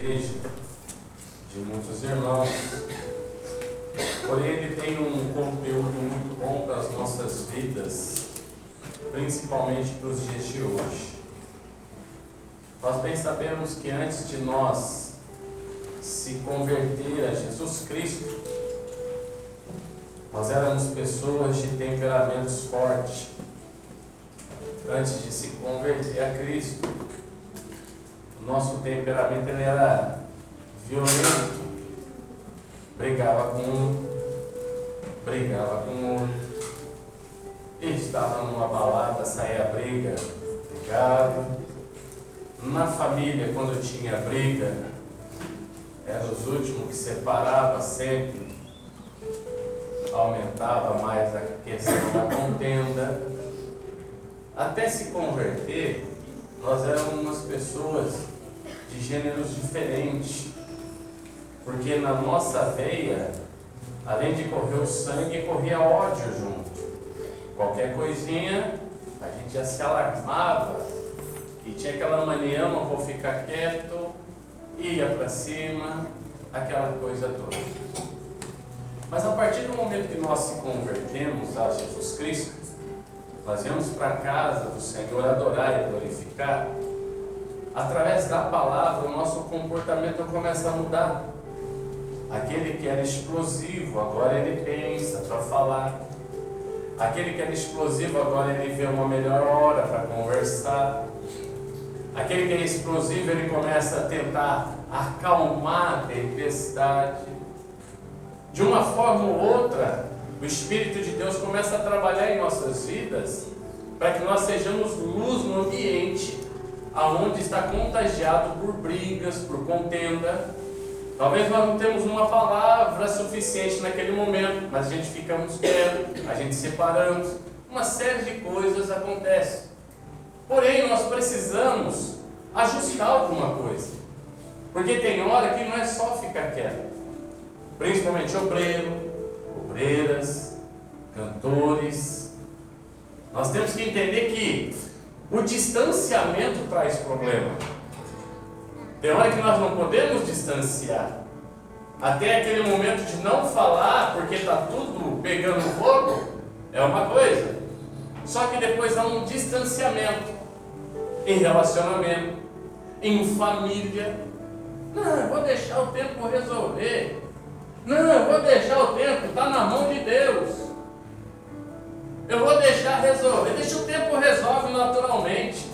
igreja, de muitos irmãos, porém ele tem um conteúdo muito bom para as nossas vidas, principalmente para os dias de hoje. Nós bem sabemos que antes de nós se converter a Jesus Cristo, nós éramos pessoas de temperamentos fortes. Antes de se converter a Cristo, o nosso temperamento ele era violento. Brigava com um, brigava com outro. Estava numa balada, saía briga, brigava. Na família, quando tinha briga, eram os últimos que separava sempre. Aumentava mais a questão da contenda. Até se converter, nós éramos umas pessoas de gêneros diferentes. Porque na nossa veia, além de correr o sangue, corria ódio junto. Qualquer coisinha, a gente já se alarmava. E tinha aquela mania, eu não vou ficar quieto, ia para cima, aquela coisa toda. Mas a partir do momento que nós se convertemos a Jesus Cristo, nós viemos para a casa do Senhor adorar e glorificar, através da palavra o nosso comportamento começa a mudar. Aquele que era explosivo, agora ele pensa para falar. Aquele que era explosivo, agora ele vê uma melhor hora para conversar. Aquele que é explosivo, ele começa a tentar acalmar a tempestade. De uma forma ou outra, o Espírito de Deus começa a trabalhar em nossas vidas para que nós sejamos luz no ambiente aonde está contagiado por brigas, por contenda. Talvez nós não temos uma palavra suficiente naquele momento, mas a gente ficamos quietos, a gente separamos, uma série de coisas acontecem. Porém, nós precisamos ajustar alguma coisa, porque tem hora que não é só ficar quieto, principalmente obreiro, obreiras, cantores. Nós temos que entender que o distanciamento traz problema. Tem hora que nós não podemos distanciar. Até aquele momento de não falar, porque está tudo pegando fogo, é uma coisa. Só que depois há um distanciamento em relacionamento, em família. Não, eu vou deixar o tempo resolver. Não, eu vou deixar o tempo, está na mão de Deus. Eu vou deixar resolver. Deixa o tempo resolve naturalmente.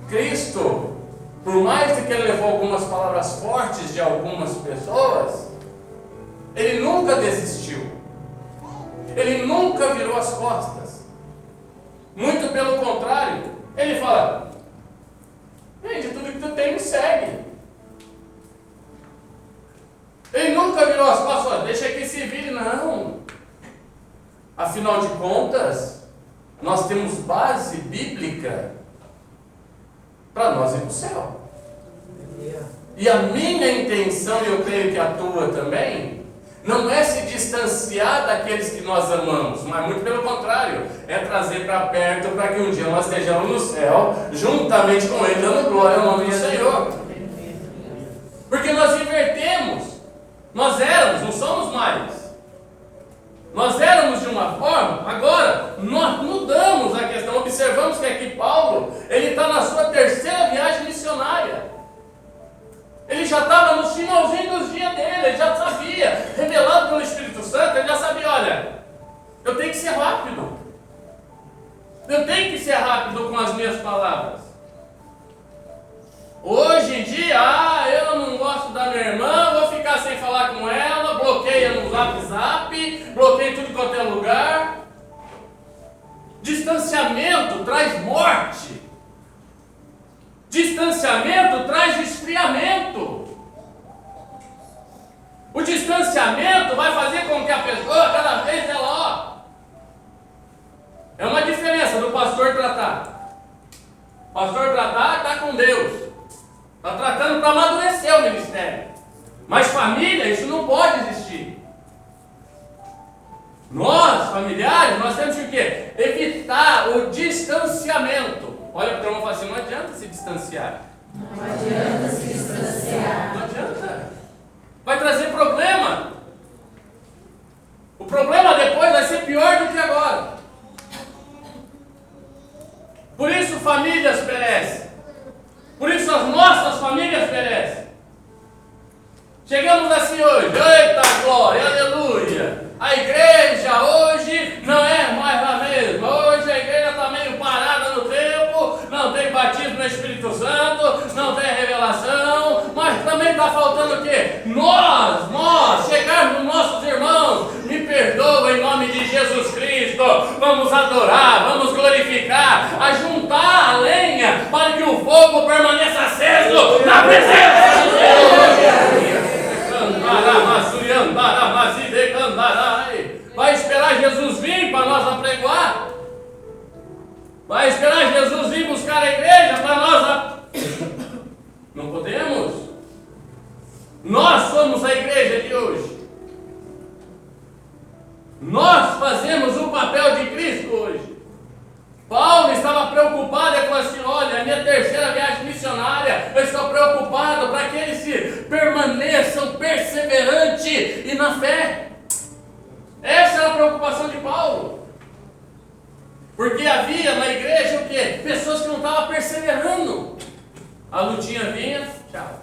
Cristo, por mais que ele levou algumas palavras fortes de algumas pessoas, ele nunca desistiu. Ele nunca virou as costas. Muito pelo contrário, ele fala: vende tudo que tu tem e segue. Ele nunca virou as costas, deixa que se vire, não. Afinal de contas, nós temos base bíblica para nós ir para o céu. E a minha intenção, e eu creio que a tua também, não é se distanciar daqueles que nós amamos, mas muito pelo contrário, é trazer para perto para que um dia nós estejamos no céu, juntamente com Ele, dando glória ao nome do Senhor. Porque nós invertemos. Nós éramos, não somos mais. Nós éramos de uma forma, agora nós mudamos a questão. Observamos que aqui Paulo, ele está na sua terceira viagem missionária. Ele já estava no finalzinho dos dias dele, ele já sabia, revelado pelo Espírito Santo, ele já sabia: olha, eu tenho que ser rápido. Eu tenho que ser rápido com as minhas palavras. Hoje em dia, eu não gosto da minha irmã, vou ficar sem falar com ela, bloqueia no WhatsApp, bloqueia tudo quanto é lugar. Distanciamento traz morte. Distanciamento traz esfriamento. O distanciamento vai fazer com que a pessoa, cada vez ela, é uma diferença do pastor tratar. O pastor tratar está com Deus. Está tratando para amadurecer o ministério. Mas família, isso não pode existir. Nós, familiares, nós temos que o quê? Evitar o distanciamento. Olha para o irmão e fala assim: não adianta se distanciar. Não adianta se distanciar. Não adianta. Vai trazer problema. O problema depois vai ser pior do que agora. Por isso famílias perecem. Por isso as nossas famílias perecem. Chegamos assim hoje, eita glória, aleluia. A igreja hoje não é mais a mesma. Hoje a igreja está meio parada no tempo, não tem batismo no Espírito Santo, não tem revelação, mas também está faltando o quê? Nós chegarmos nos nossos irmãos, me perdoa em nome de Jesus Cristo, vamos adorar, vamos glorificar, ajuntar a lenha para que o fogo permaneça aceso na presença de Deus. Vai esperar Jesus vir para nós apregoar? Vai esperar Jesus vir buscar a igreja para nós? Não podemos. Nós somos a igreja de hoje. Nós fazemos o papel de Cristo hoje. Paulo estava preocupado, ele falou assim, olha, a minha terceira viagem missionária, eu estou preocupado para que eles permaneçam perseverantes e na fé. Essa era a preocupação de Paulo. Porque havia na igreja o quê? Pessoas que não estavam perseverando. A lutinha vinha, tchau.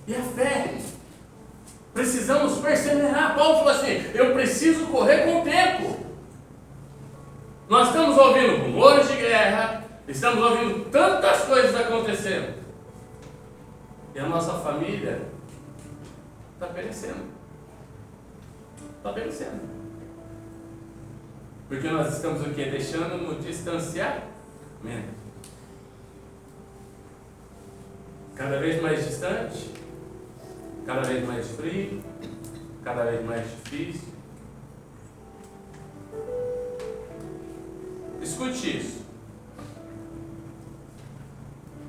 E a fé? Precisamos perseverar. Paulo falou assim, eu preciso correr com o tempo. Nós estamos ouvindo rumores de guerra, estamos ouvindo tantas coisas acontecendo. E a nossa família está perecendo. Está perecendo. Porque nós estamos o quê? Deixando no distanciamento. Cada vez mais distante, cada vez mais frio, cada vez mais difícil. Escute isso.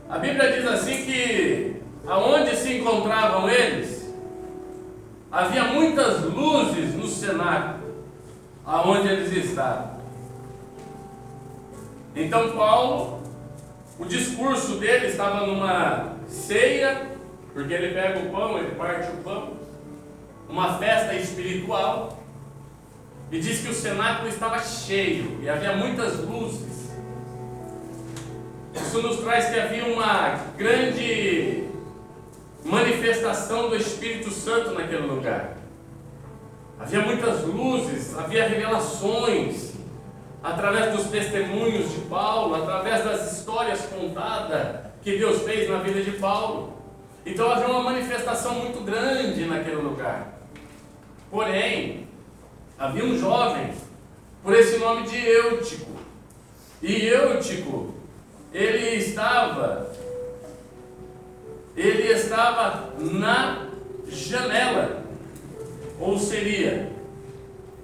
A Bíblia diz assim que aonde se encontravam eles, havia muitas luzes no cenáculo, aonde eles estavam. Então Paulo, o discurso dele estava numa ceia, porque ele pega o pão, ele parte o pão, uma festa espiritual. E diz que o cenáculo estava cheio e havia muitas luzes. Isso nos traz que havia uma grande manifestação do Espírito Santo naquele lugar. Havia muitas luzes, havia revelações, através dos testemunhos de Paulo, através das histórias contadas que Deus fez na vida de Paulo. Então havia uma manifestação muito grande naquele lugar. Porém, havia um jovem, por esse nome de Eutico. E Eutico, ele estava na janela. Ou seria,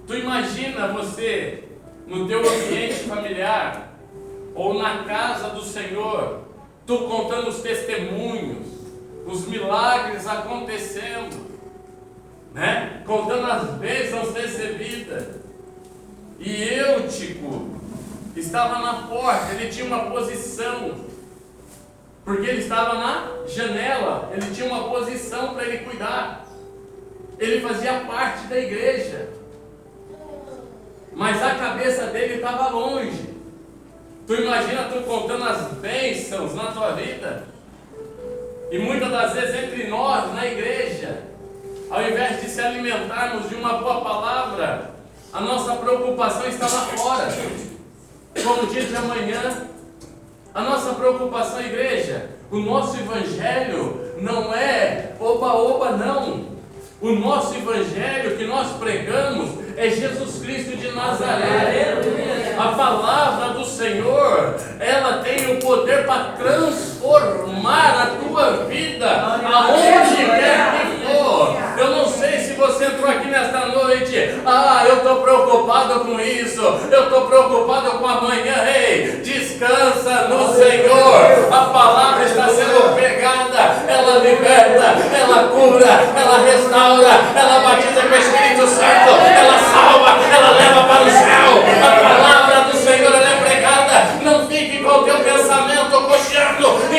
tu imagina você no teu ambiente familiar, ou na casa do Senhor, tu contando os testemunhos, os milagres acontecendo, né? Contando as bênçãos recebidas. E Eutico estava na porta, ele tinha uma posição, porque ele estava na janela, ele tinha uma posição para ele cuidar, ele fazia parte da igreja, mas a cabeça dele estava longe. Tu imagina tu contando as bênçãos na tua vida, e muitas das vezes entre nós na igreja, ao invés de se alimentarmos de uma boa palavra, a nossa preocupação está lá fora. Como o dia de amanhã, a nossa preocupação, igreja, o nosso evangelho não é oba-oba, não. O nosso evangelho que nós pregamos é Jesus Cristo de Nazaré. A palavra do Senhor, ela tem o poder para transformar a tua vida, aonde quer que for. Eu não sei se você entrou aqui nesta noite, eu estou preocupado com isso, eu estou preocupado com amanhã. Ei, descansa no Senhor. A palavra está sendo pregada, ela liberta, ela cura, ela restaura, ela batiza com o Espírito Santo, ela salva, ela leva para o céu. A palavra do Senhor, ela é pregada. Não fique com o teu pensamento cocheando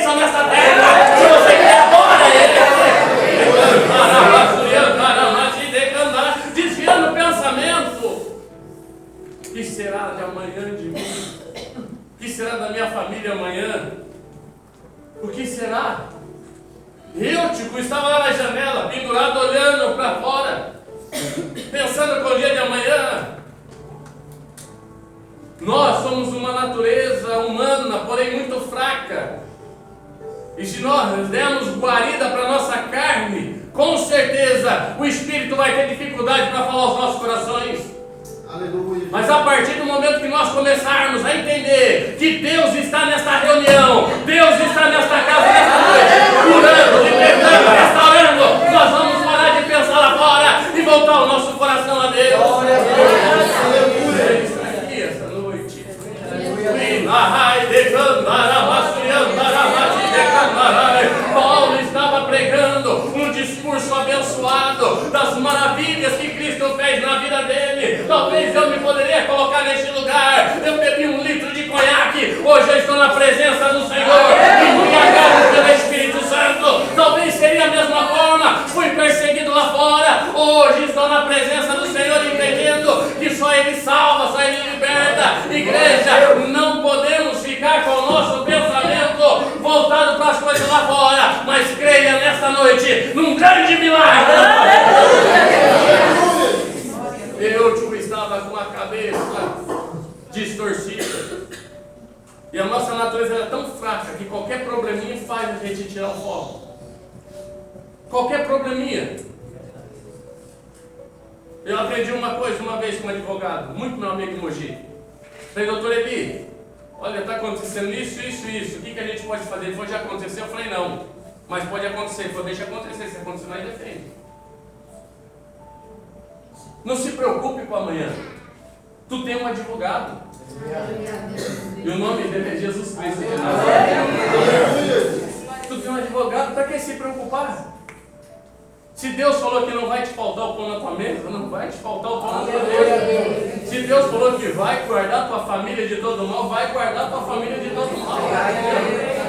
bênção nessa terra. Se você quer, adora Ele. Desviando o pensamento. O que será de amanhã de mim? O que será da minha família amanhã? O que será? Eu, tipo, estava lá na janela, pendurado, olhando para fora, pensando com o dia de amanhã. Nós somos uma natureza humana, porém muito fraca. E se nós dermos guarida para a nossa carne, com certeza o Espírito vai ter dificuldade para falar aos nossos corações. Aleluia. Mas a partir do momento que nós começarmos a entender que Deus está nesta reunião, Deus está nesta casa nesta noite, curando, libertando, restaurando, nós vamos parar de pensar lá fora e voltar o nosso coração a Deus. Ele está aqui esta noite. Paulo estava pregando um discurso abençoado das maravilhas que Cristo fez na vida dele. Talvez eu me poderia colocar neste lugar. Eu bebi 1 litro de conhaque. Hoje eu estou na presença do Senhor, embriagado pelo Espírito Santo. Talvez seria a mesma forma. Fui perseguido lá fora. Hoje estou na presença do Senhor, entendendo que só Ele salva, só Ele liberta. Igreja, não podemos ficar com o nosso pensamento voltado para as coisas lá fora, mas creia nesta noite num grande milagre. Eu estava com a cabeça distorcida. E a nossa natureza é tão fraca que qualquer probleminha faz a gente tirar o foco. Qualquer probleminha. Eu aprendi uma coisa uma vez com um advogado, muito meu amigo Mogi. Falei, doutor Eli, olha, está acontecendo isso. O que a gente pode fazer? Ele falou, já aconteceu? Eu falei, não. Mas pode acontecer. Ele falou, deixa acontecer. Se acontecer, nós defende. Não se preocupe com amanhã. Tu tem um advogado. E o nome dele é Jesus Cristo. Tu tem um advogado, para que se preocupar? Se Deus falou que não vai te faltar o pão na tua mesa, não vai te faltar o pão na tua mesa. Se Deus falou que vai guardar tua família de todo mal, vai guardar tua família de todo mal.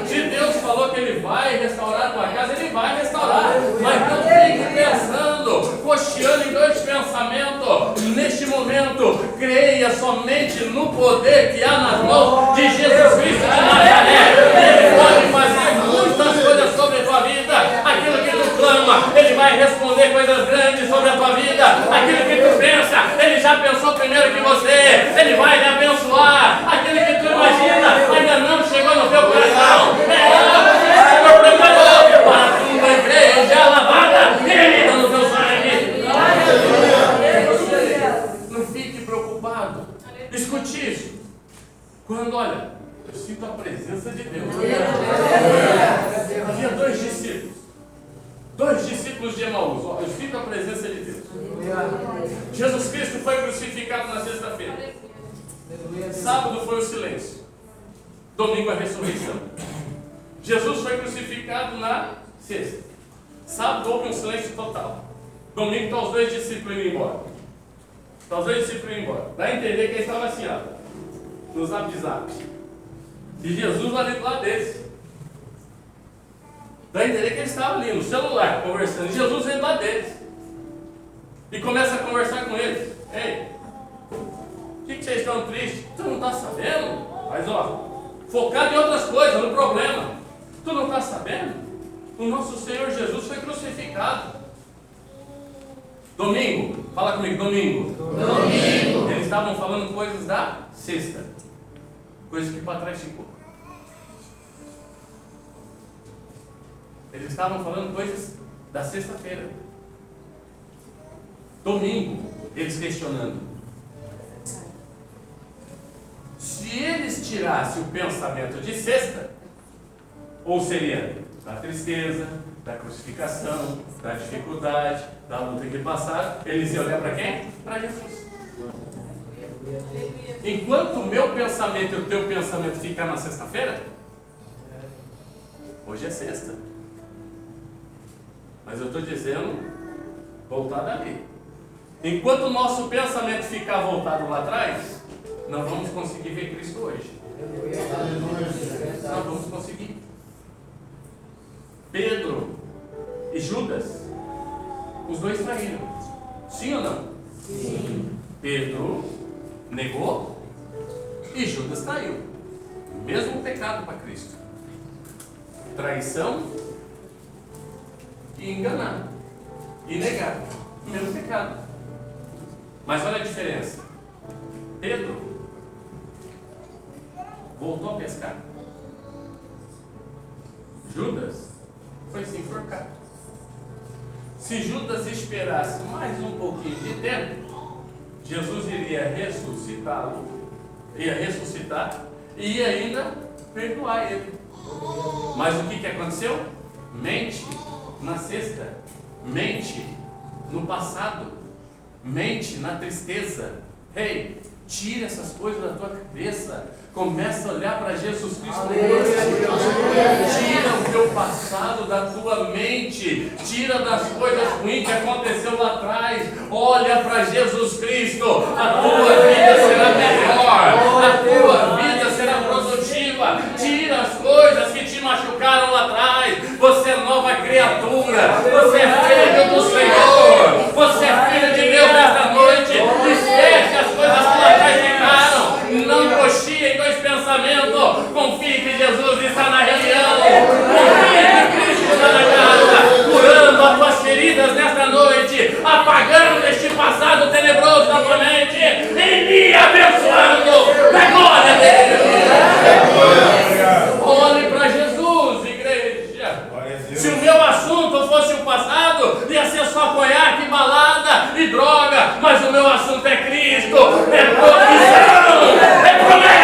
Se Deus falou que Ele vai restaurar a tua casa, Ele vai restaurar. Mas não fique pensando, cocheando em dois pensamentos. Neste momento, creia somente no poder que há nas mãos de Jesus Cristo de Nazaré. Ele pode fazer muitas coisas sobre a tua vida. Aquilo que tu clama, Ele vai responder coisas grandes sobre a tua vida. Aquilo que tu pensa, Ele já pensou primeiro que você. Ele vai te abençoar. Aquilo que tu imagina ainda não chegou no teu coração. É algo que o Senhor preparou para uma igreja lavada e remida no teu sangue. Não fique preocupado. Escute isso. Quando, olha, eu sinto a presença de Deus. Havia 2 discípulos. 2 discípulos de Emaús. Eu sinto a presença de Deus. Jesus Cristo foi crucificado na sexta-feira. Sábado foi o silêncio. Domingo a ressurreição. Jesus foi crucificado na sexta. Sábado houve um silêncio total. Domingo estão os 2 discípulos indo embora. Estão os 2 discípulos indo embora. Dá a entender que eles estavam assim, ó, no zap. E Jesus ali do lado deles. Dá a entender que eles estavam ali no celular conversando. E Jesus vem do lado deles. E começa a conversar com eles. Ei, o que vocês estão tristes? Tu não está sabendo? Mas ó, focado em outras coisas, no problema. Tu não está sabendo? O nosso Senhor Jesus foi crucificado. Domingo, fala comigo, domingo. Eles estavam falando coisas da sexta. Coisas que para trás ficou. Eles estavam falando coisas da sexta-feira. Domingo, eles questionando. Se eles tirassem o pensamento de sexta, ou seria da tristeza, da crucificação, da dificuldade, da luta que passaram, eles iam olhar para quem? Para Jesus. Enquanto o meu pensamento e o teu pensamento ficam na sexta-feira, hoje é sexta. Mas eu estou dizendo, voltado ali. Enquanto o nosso pensamento ficar voltado lá atrás, não vamos conseguir ver Cristo hoje. Não vamos conseguir. Judas. Os dois traíram. Sim ou não? Sim. Pedro negou e Judas traiu. Mesmo pecado para Cristo. Traição e enganar. E negar. Mesmo pecado. Mas olha a diferença. Pedro voltou a pescar. Judas foi se enforcar. Se Judas esperasse mais um pouquinho de tempo, Jesus iria ressuscitá-lo, ia ressuscitar e ia ainda perdoar ele. Mas o que aconteceu? Mente na sexta, mente no passado, mente na tristeza. Ei, tira essas coisas da tua cabeça. Começa a olhar para Jesus Cristo. Tira o teu passado da tua mente. Tira das coisas ruins que aconteceu lá atrás. Olha para Jesus Cristo. A tua vida será melhor. A tua vida será produtiva. Tira as coisas que te machucaram lá atrás. Você é nova criatura. Você é filho do Senhor. Você é filho de Deus nesta noite. Esquece as coisas que lá atrás ficaram. Não cochie em dois pensamentos. Confie que Jesus está na reunião. Confie que Cristo está na casa, curando as tuas feridas nesta noite, apagando este passado tenebroso da tua mente e me abençoando. Da glória a Deus. Olhe para Jesus, igreja. Se o meu assunto fosse o passado, ia ser só conhaque, balada e droga. Mas o meu assunto é Cristo, é provisão, é promessa.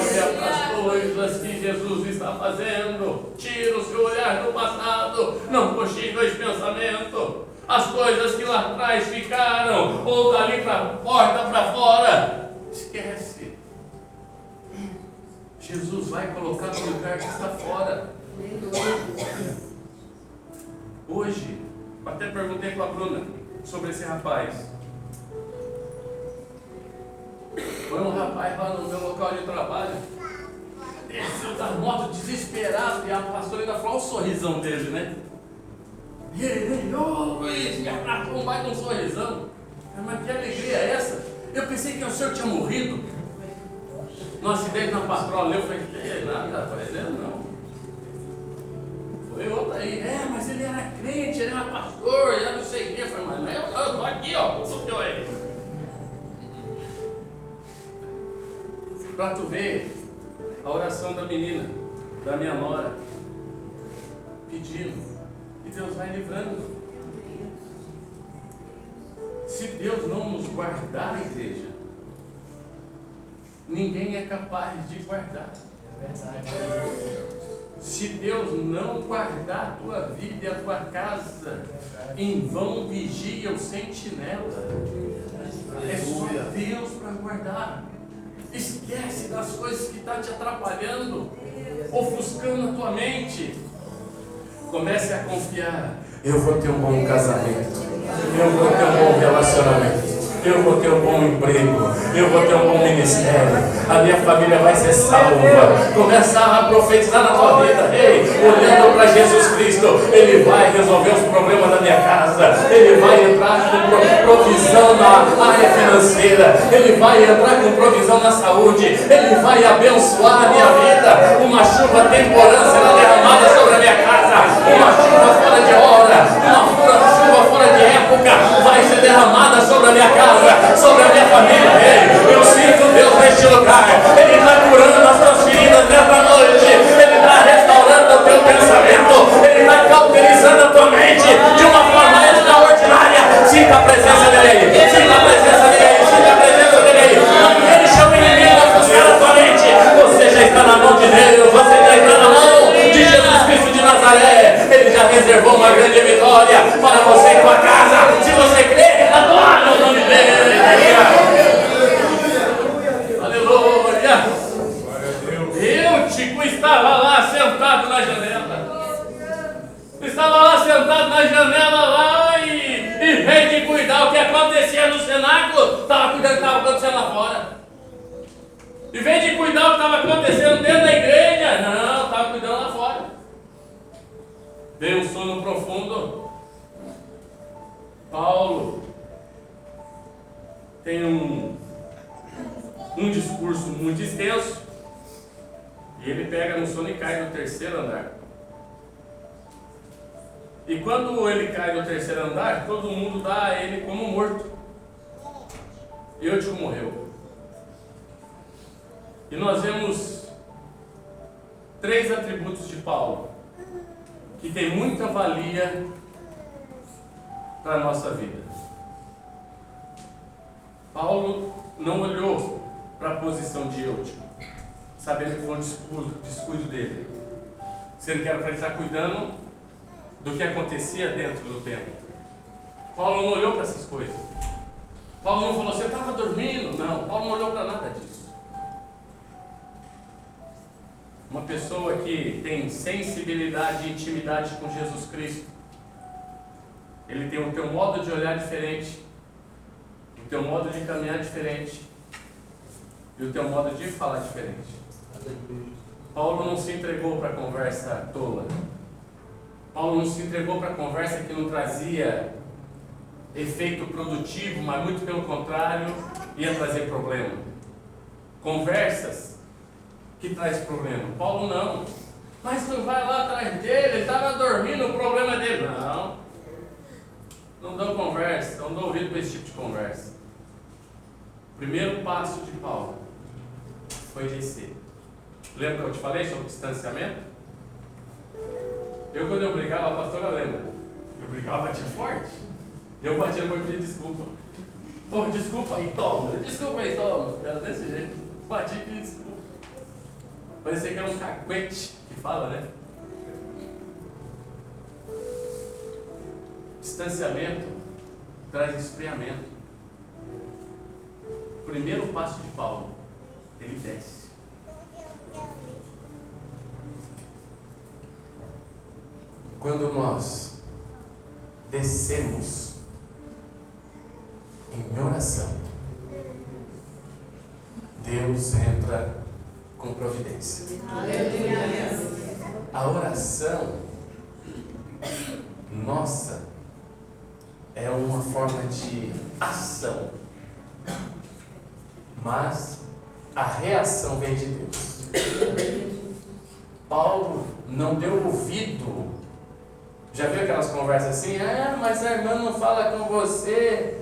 Olha para as coisas que Jesus está fazendo. Tira o seu olhar do passado. Não cochile dois pensamentos. As coisas que lá atrás ficaram, ou dali para a porta para fora. Esquece. Jesus vai colocar no lugar que está fora. Hoje, até perguntei para a Bruna sobre esse rapaz. Foi um rapaz lá no meu local de trabalho. Desceu da moto desesperado. E a pastora ainda falou o sorrisão dele, né? E ele, Luiz, um baita de um sorrisão. Mas que alegria é essa? Eu pensei que o senhor tinha morrido. No acidente na patrola, eu falei, nada, rapaz, não. Foi outro aí, mas ele era crente, ele era pastor, ele era não sei o que. Eu falei, mas não, eu estou aqui, ó, o senhor aí. Para tu ver a oração da menina, da minha nora, pedindo, e Deus vai livrando. Se Deus não nos guardar, igreja, ninguém é capaz de guardar. Se Deus não guardar a tua vida e a tua casa, em vão vigia o sentinela. É só Deus para guardar. Esquece das coisas que estão te atrapalhando, ofuscando a tua mente. Comece a confiar. Eu vou ter um bom casamento. Eu vou ter um bom relacionamento. Eu vou ter um bom emprego, eu vou ter um bom ministério, a minha família vai ser salva. Começa a profetizar na tua vida, olhando para Jesus Cristo, Ele vai resolver os problemas da minha casa, Ele vai entrar com provisão na área financeira, Ele vai entrar com provisão na saúde, Ele vai abençoar a minha vida. Uma chuva temporã será derramada sobre a minha casa, uma chuva fora de hora, uma chuva fora de época vai ser derramada sobre a minha casa, sobre a minha família. Eu sinto Deus neste lugar. Ele está curando as tuas feridas nesta noite. Ele está restaurando o teu pensamento. Ele está cauterizando a tua mente de uma forma extraordinária. Sinta a presença dele aí. Sinta a presença dele aí. Sinta a presença dele aí. Não deixa o inimigo ofuscar a tua mente. Você já está na mão de Deus. Você já está na mão de Jesus Cristo de Nazaré. Ele já reservou uma grande vitória para você e tua casa. Se você crê, adora o nome dele. Aleluia. Eu, Tico, estava lá sentado na janela. Estava lá sentado na janela lá e veio de cuidar o que acontecia no cenáculo. Estava cuidando do que estava acontecendo lá fora. E veio de cuidar o que estava acontecendo dentro da igreja. Não, estava cuidando lá fora. sono profundo, Paulo tem um discurso muito extenso, e ele pega no sono e cai do terceiro andar. E quando ele cai do terceiro andar, todo mundo dá a ele como morto. Eutico morreu. E nós vemos 3 atributos de Paulo que tem muita valia para a nossa vida. Paulo não olhou para a posição de Eutico, sabendo que foi um descuido dele, sendo que era para ele estar cuidando do que acontecia dentro do templo. Paulo não olhou para essas coisas. Paulo não falou, você estava dormindo? Não, Paulo não olhou para nada disso. Uma pessoa que tem sensibilidade e intimidade com Jesus Cristo, ele tem o teu modo de olhar diferente, o teu modo de caminhar diferente e o teu modo de falar diferente. Paulo não se entregou para a conversa tola. Paulo não se entregou para a conversa que não trazia efeito produtivo, mas muito pelo contrário, ia trazer problema. Conversas que traz problema. Paulo não. Mas tu vai lá atrás dele, ele estava dormindo, o problema é dele. Não. Não dou conversa, não dou ouvido para esse tipo de conversa. O primeiro passo de Paulo foi descer. Lembra que eu te falei sobre distanciamento? Quando eu brigava, a pastora lembra. Eu brigava, batia forte. Eu batia no meu pedir desculpa. Pô, desculpa aí, toma. Desculpa aí, toma. Era desse jeito. Bati e pedi desculpa. Parecia que era um cacuete que fala, né? Distanciamento traz esfriamento. O primeiro passo de Paulo, ele desce. Quando nós descemos em oração, Deus entra com providência. Aleluia. A oração nossa é uma forma de ação, mas a reação vem de Deus. Paulo não deu ouvido. Já viu aquelas conversas assim? Mas a irmã não fala com você.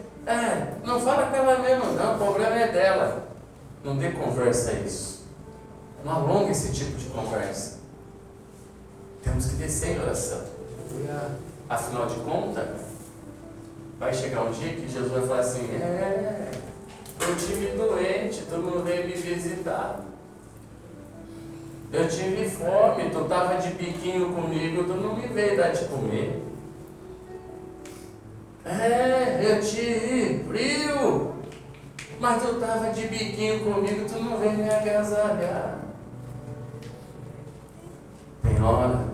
Não fala com ela mesmo, não. O problema é dela. Não dê conversa a isso. Não alongue esse tipo de conversa. Temos que descer em oração. Afinal de contas, vai chegar um dia que Jesus vai falar assim: eu tive doente, tu não veio me visitar. Eu tive fome, tu estava de biquinho comigo, tu não me veio dar de comer. Eu tive frio, mas tu estava de biquinho comigo, tu não veio me agasalhar. Tem hora,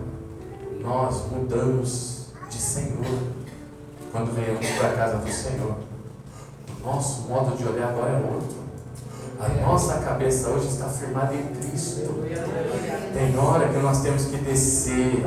nós mudamos de Senhor quando venhamos para a casa do Senhor. O nosso modo de olhar agora é outro. A nossa cabeça hoje está firmada em Cristo. Tem hora que nós temos que descer,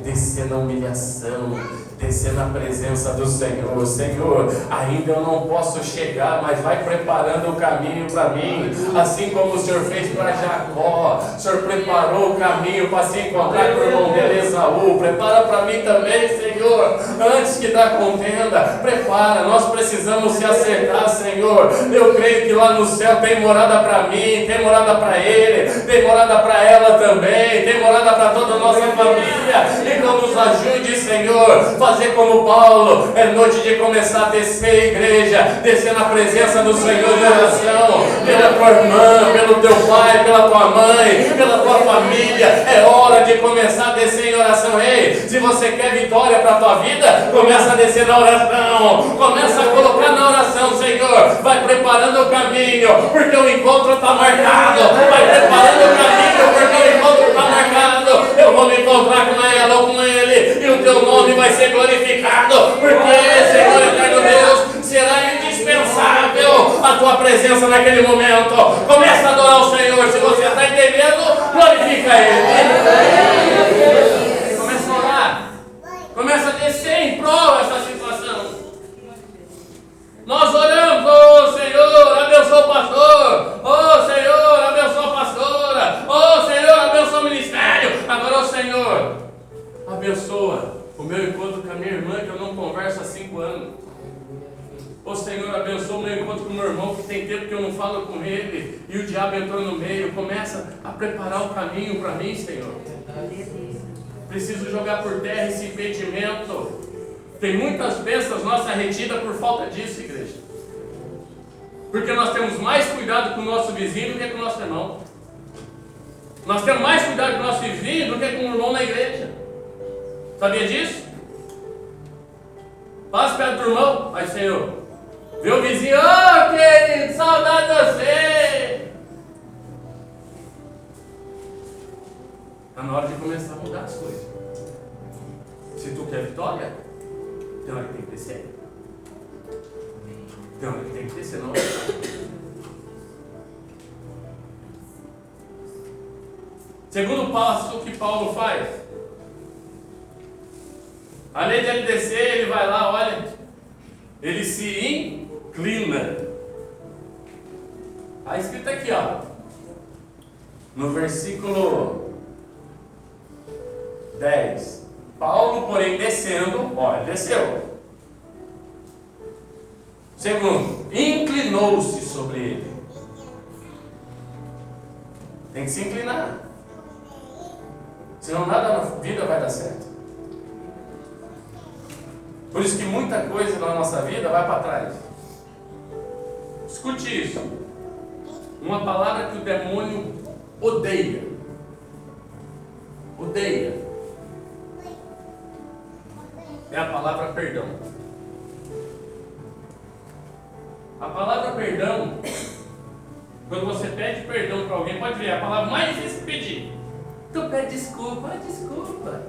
descer na humilhação, descer na presença do Senhor. Senhor, ainda eu não posso chegar, mas vai preparando o caminho para mim, assim como o Senhor fez para Jacó. O Senhor preparou o caminho para se encontrar com o irmão dele, Esaú. Prepara para mim também, Senhor, antes que da contenda. Prepara, nós precisamos se acertar, Senhor. Eu creio que lá no céu tem morada para mim, tem morada para ele, tem morada para ela também, tem morada para toda a nossa família. Então nos ajude, Senhor, fazer como Paulo. É noite de começar a descer, igreja, descer na presença do Senhor em oração, pela tua irmã, pelo teu pai, pela tua mãe, pela tua família. É hora de começar a descer em oração. Ei, se você quer vitória para a tua vida, começa a descer na oração, começa a colocar na oração. Senhor, vai preparando o caminho, porque o encontro está marcado. Vai preparando o caminho, porque o encontro está marcado. Eu vou me encontrar com ela ou com ele, e o teu nome vai ser glorificado, porque, Senhor eterno Deus, será indispensável a tua presença naquele momento. Começa a adorar o Senhor. Se você está entendendo, glorifica Ele. Começa a orar. irmão que tem tempo que eu não falo com ele, e o diabo entrou no meio, começa a preparar o caminho para mim, Senhor. Preciso jogar por terra esse impedimento. Tem muitas bênçãos nossa retida por falta disso, igreja. Porque nós temos mais cuidado com o nosso vizinho do que com o nosso irmão. Nós temos mais cuidado com o nosso vizinho do que com o irmão na igreja. Sabia disso? Passa perto do irmão, mas Senhor, vê o vizinho, ô querido, saudade de você. Está na hora de começar a mudar as coisas. Se tu quer vitória, tem hora que tem que descer. Tem hora que tem que descer, não. Segundo passo que Paulo faz. Além de ele descer, ele vai lá, olha, ele se inclina. Está escrito aqui, ó, no versículo 10. Paulo, porém, descendo, olha, desceu. Segundo, inclinou-se sobre ele. Tem que se inclinar. Senão nada na vida vai dar certo. Por isso que muita coisa na nossa vida vai para trás. Escute isso. Uma palavra que o demônio odeia. Odeia. É a palavra perdão. A palavra perdão, quando você pede perdão para alguém, pode ver, é a palavra mais difícil de pedir. Tu pede desculpa, desculpa.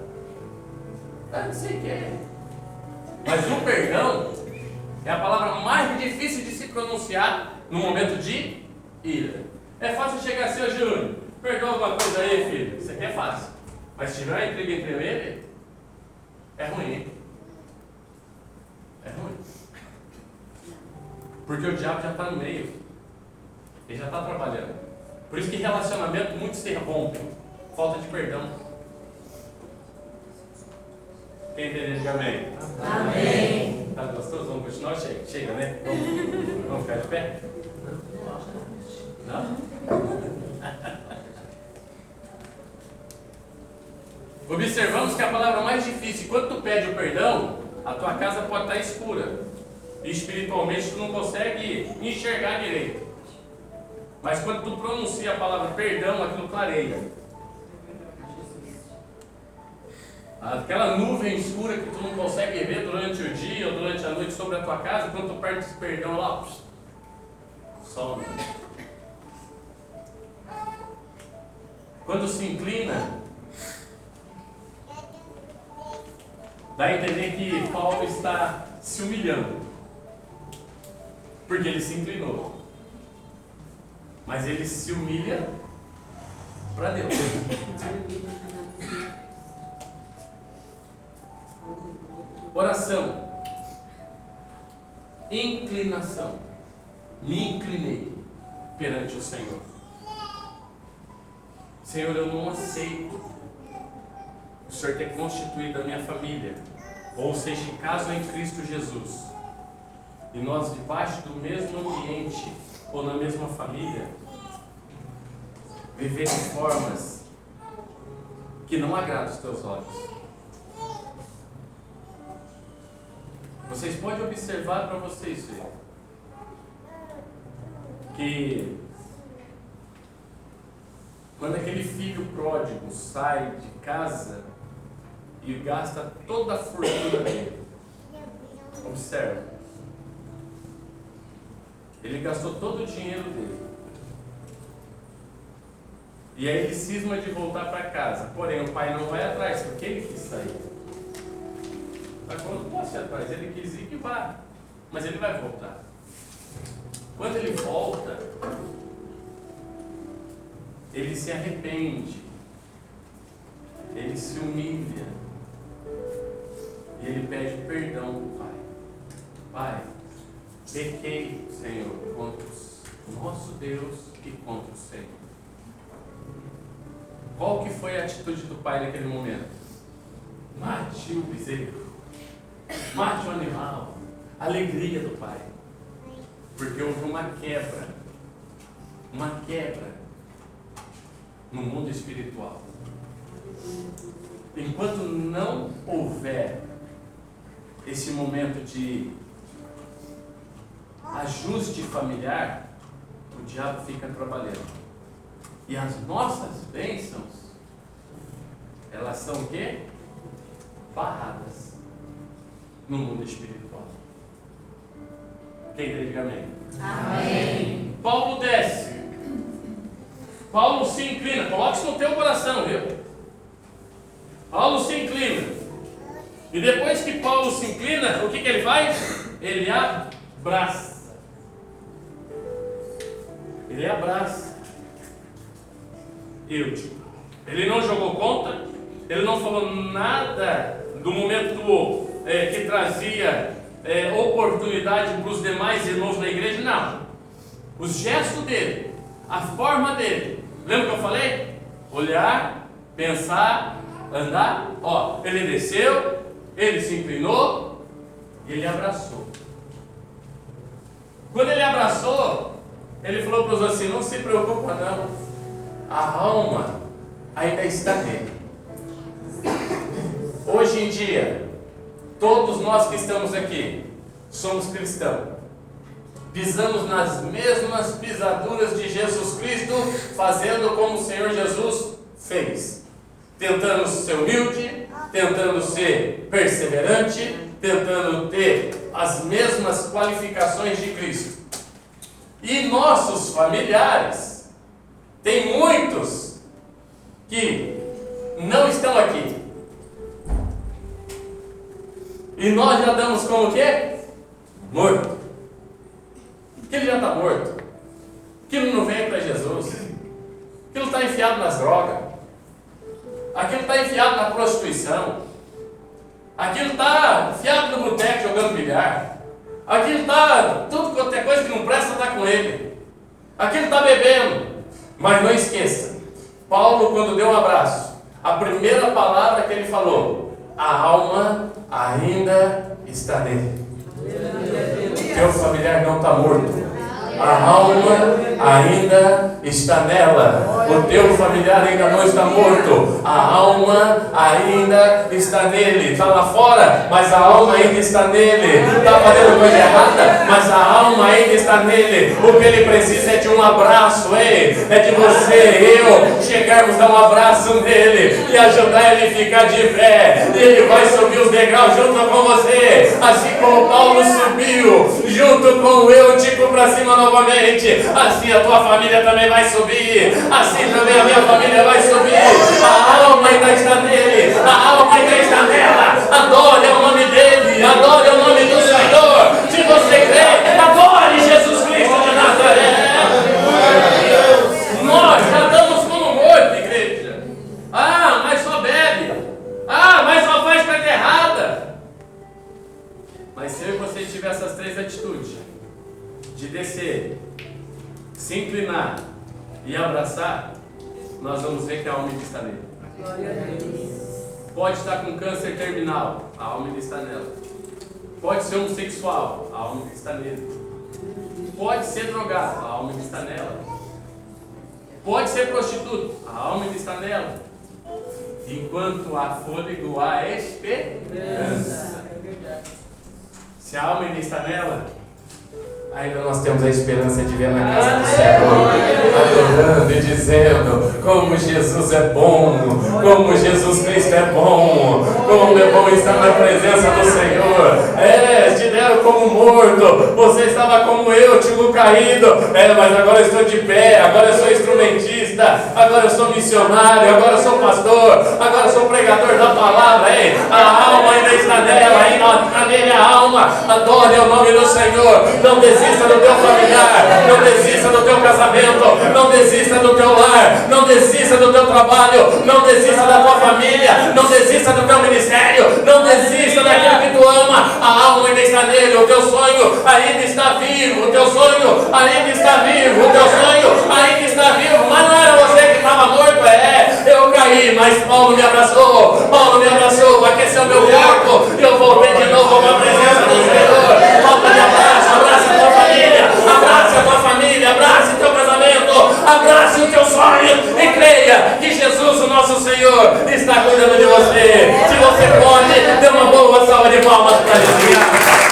Não sei o que é. Mas o perdão é a palavra mais difícil de se pronunciar no momento de ira. É fácil chegar assim, ô Júnior, perdoa alguma coisa aí, filho. Isso aqui é fácil. Mas se tiver uma intriga entre ele, é ruim. É ruim. Porque o diabo já está no meio. Ele já está trabalhando. Por isso que relacionamento muitos se rompem. Falta de perdão. Quem entendeu, diga amém. Amém. Tá gostoso? Vamos continuar? Chega, né? Vamos ficar de pé? Não? Observamos que a palavra mais difícil, quando tu pede o perdão, a tua casa pode estar escura. E espiritualmente tu não consegue enxergar direito. Mas quando tu pronuncia a palavra perdão, aquilo clareia. Aquela nuvem escura que tu não consegue ver durante o dia ou durante a noite sobre a tua casa, quando tu pede esse perdão lá, some. Quando se inclina, dá a entender que Paulo está se humilhando. Porque ele se inclinou. Mas ele se humilha para Deus. Oração. Inclinação. Me inclinei perante o Senhor. Senhor, eu não aceito o Senhor ter constituído a minha família, ou seja, em casa em Cristo Jesus, e nós debaixo do mesmo ambiente ou na mesma família, viver de formas que não agradam os teus olhos. Vocês podem observar para vocês verem que quando aquele filho pródigo sai de casa e gasta toda a fortuna dele, observa, ele gastou todo o dinheiro dele. E aí ele cisma de voltar para casa. Porém, o pai não vai atrás, porque ele quis sair. Mas quando posso ir atrás, ele quis ir que vá. Mas ele vai voltar. Quando ele volta, ele se arrepende. Ele se humilha. E ele pede perdão ao pai. Pai, pequei, Senhor, contra o nosso Deus e contra o Senhor. Qual que foi a atitude do pai naquele momento? Mate o bezerro. Mate o animal. Alegria do pai. Porque houve uma quebra no mundo espiritual. Enquanto não houver esse momento de ajuste familiar, o diabo fica trabalhando. E as nossas bênçãos, elas são o quê? Barradas no mundo espiritual. Quem diga amém? Amém. Paulo desce. Paulo se inclina. Coloque isso no teu coração, viu? Paulo se inclina. E depois que Paulo se inclina, o que ele faz? Ele abraça. Ele abraça. Ele não jogou contra. Ele não falou nada do momento que trazia oportunidade para os demais irmãos da igreja. Não. Os gestos dele, a forma dele. Lembra que eu falei? Olhar, pensar, andar. Ele desceu, ele se inclinou e ele abraçou. Quando ele abraçou, ele falou para os outros assim: não se preocupa não, a alma ainda está nele. Hoje em dia, todos nós que estamos aqui somos cristãos, pisamos nas mesmas pisaduras de Jesus Cristo, fazendo como o Senhor Jesus fez, tentando ser humilde, tentando ser perseverante, tentando ter as mesmas qualificações de Cristo. E nossos familiares, tem muitos que não estão aqui. E nós já damos como o quê? Morto. Aquele já está morto. Aquilo não veio para Jesus. Aquilo está enfiado nas drogas. Aquilo está enfiado na prostituição. Aquilo está enfiado no boteco jogando bilhar. Aquilo está, tudo quanto é coisa que não presta está com ele. Aquilo está bebendo. Mas não esqueça, Paulo, quando deu um abraço, a primeira palavra que ele falou: a alma ainda está nele. Teu familiar não está morto. A alma ainda está nela. O teu familiar ainda não está morto. A alma ainda está nele. Está lá fora, mas a alma ainda está nele. Está fazendo coisa errada, mas a alma ainda está nele. O que ele precisa é de um abraço, é de você e eu chegarmos a um abraço nele e ajudar ele a ficar de pé. E ele vai subir os degraus junto com você, assim como Paulo subiu junto com o Eutico para cima novamente. Assim a tua família também vai subir. Assim também a minha família vai subir. A alma ainda está nele. A alma ainda está nela. Adore o nome dele. Adore o nome do Senhor. Se você crê, adore Jesus Cristo de Nazaré. Nós já estamos como morto, igreja. Mas só bebe. Mas só faz coisa errada. Mas se eu e você tiver essas três atitudes, de descer, se inclinar e abraçar, nós vamos ver que a alma ainda está nele. Pode estar com câncer terminal, a alma ainda está nela. Pode ser homossexual, a alma ainda está nele. Pode ser drogado, a alma ainda está nela. Pode ser prostituto, a alma ainda está nela. Enquanto há fôlego, há esperança. Se a alma ainda está nela, ainda nós temos a esperança de ver na casa do Senhor, adorando e dizendo como Jesus é bom, como Jesus Cristo é bom, como é bom estar na presença do Senhor. Te deram como morto, você estava como eu, tipo caído, mas agora eu estou de pé, agora eu sou instrumentista, agora eu sou missionário, agora eu sou pastor, agora eu sou pregador da palavra. A alma ainda está nela, ainda está nele a alma. Adore o nome do Senhor. Não desista do teu familiar, não desista do teu casamento, não desista do teu lar, não desista do teu trabalho, não desista da tua família, não desista do teu ministério, não desista daquilo que tu ama. A alma ainda está nele, o teu sonho ainda está vivo, o teu sonho ainda está vivo, o teu sonho ainda está vivo. Mas não era você que estava morto, eu caí, mas Paulo me abraçou, aqueceu meu corpo, eu voltei de novo com a presença do Senhor. Paulo me abraça a tua família, Senhor está cuidando de você. Se você pode, dê uma boa salva de palmas para Jesus.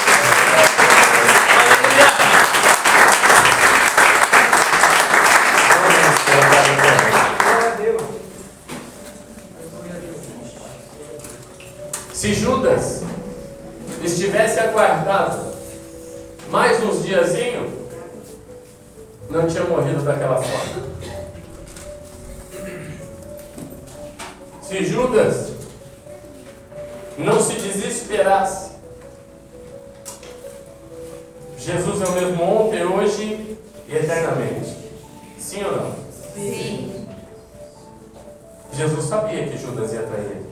Se Judas estivesse aguardado mais uns diazinhos, não tinha morrido daquela forma. Se Judas não se desesperasse, Jesus é o mesmo ontem, hoje e eternamente. Sim ou não? Sim. Jesus sabia que Judas ia trair ele.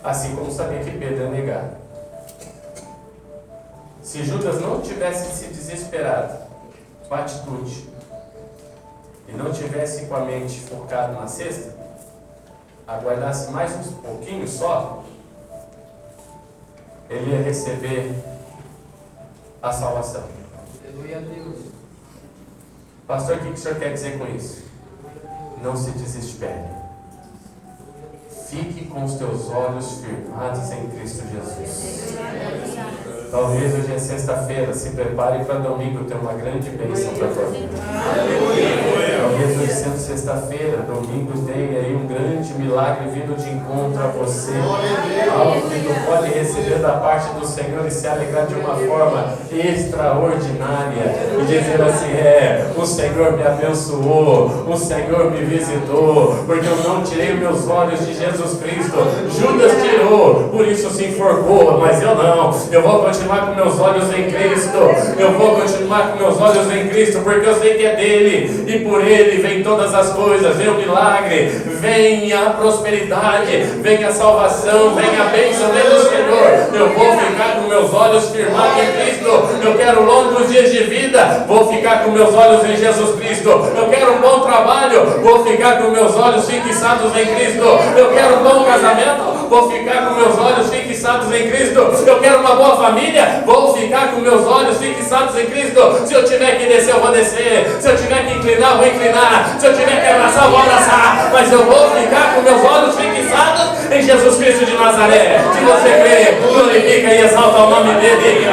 Assim como sabia que Pedro ia negar. Se Judas não tivesse se desesperado com a atitude e não tivesse com a mente focada na cesta, aguardasse mais uns pouquinhos só, ele ia receber a salvação. Aleluia a Deus. Pastor, o que o senhor quer dizer com isso? Não se desespere. Fique com os teus olhos firmados em Cristo Jesus. Talvez hoje é sexta-feira, se prepare para domingo ter uma grande bênção para a tua vida. Talvez hoje sendo sexta-feira, domingo tenha aí um grande milagre vindo de encontro a você. Algo que tu pode receber da parte do Senhor e se alegrar de uma forma extraordinária. E dizer assim, o Senhor me abençoou, o Senhor me visitou, porque eu não tirei meus olhos de Jesus Cristo. Judas tirou, por isso se enforcou, mas eu não. Eu vou continuar com meus olhos em Cristo. Eu vou continuar com meus olhos em Cristo, porque eu sei que é dele, e por ele vem todas as coisas, vem o milagre, vem a prosperidade, vem a salvação, vem a bênção do Senhor. Eu vou ficar com meus olhos firmados em Cristo. Eu quero longos dias de vida, vou ficar com meus olhos em Jesus Cristo. Eu quero um bom trabalho, vou ficar com meus olhos fixados em Cristo. Eu quero um bom casamento, vou ficar com meus olhos fixados em Cristo. Eu quero uma boa família, vou ficar com meus olhos fixados em Cristo. Se eu tiver que descer, eu vou descer. Se eu tiver que inclinar, eu vou inclinar. Se eu tiver que abraçar, eu vou abraçar. Mas eu vou ficar com meus olhos fixados em Jesus Cristo de Nazaré. Se você crê, glorifica e exalta o nome dele.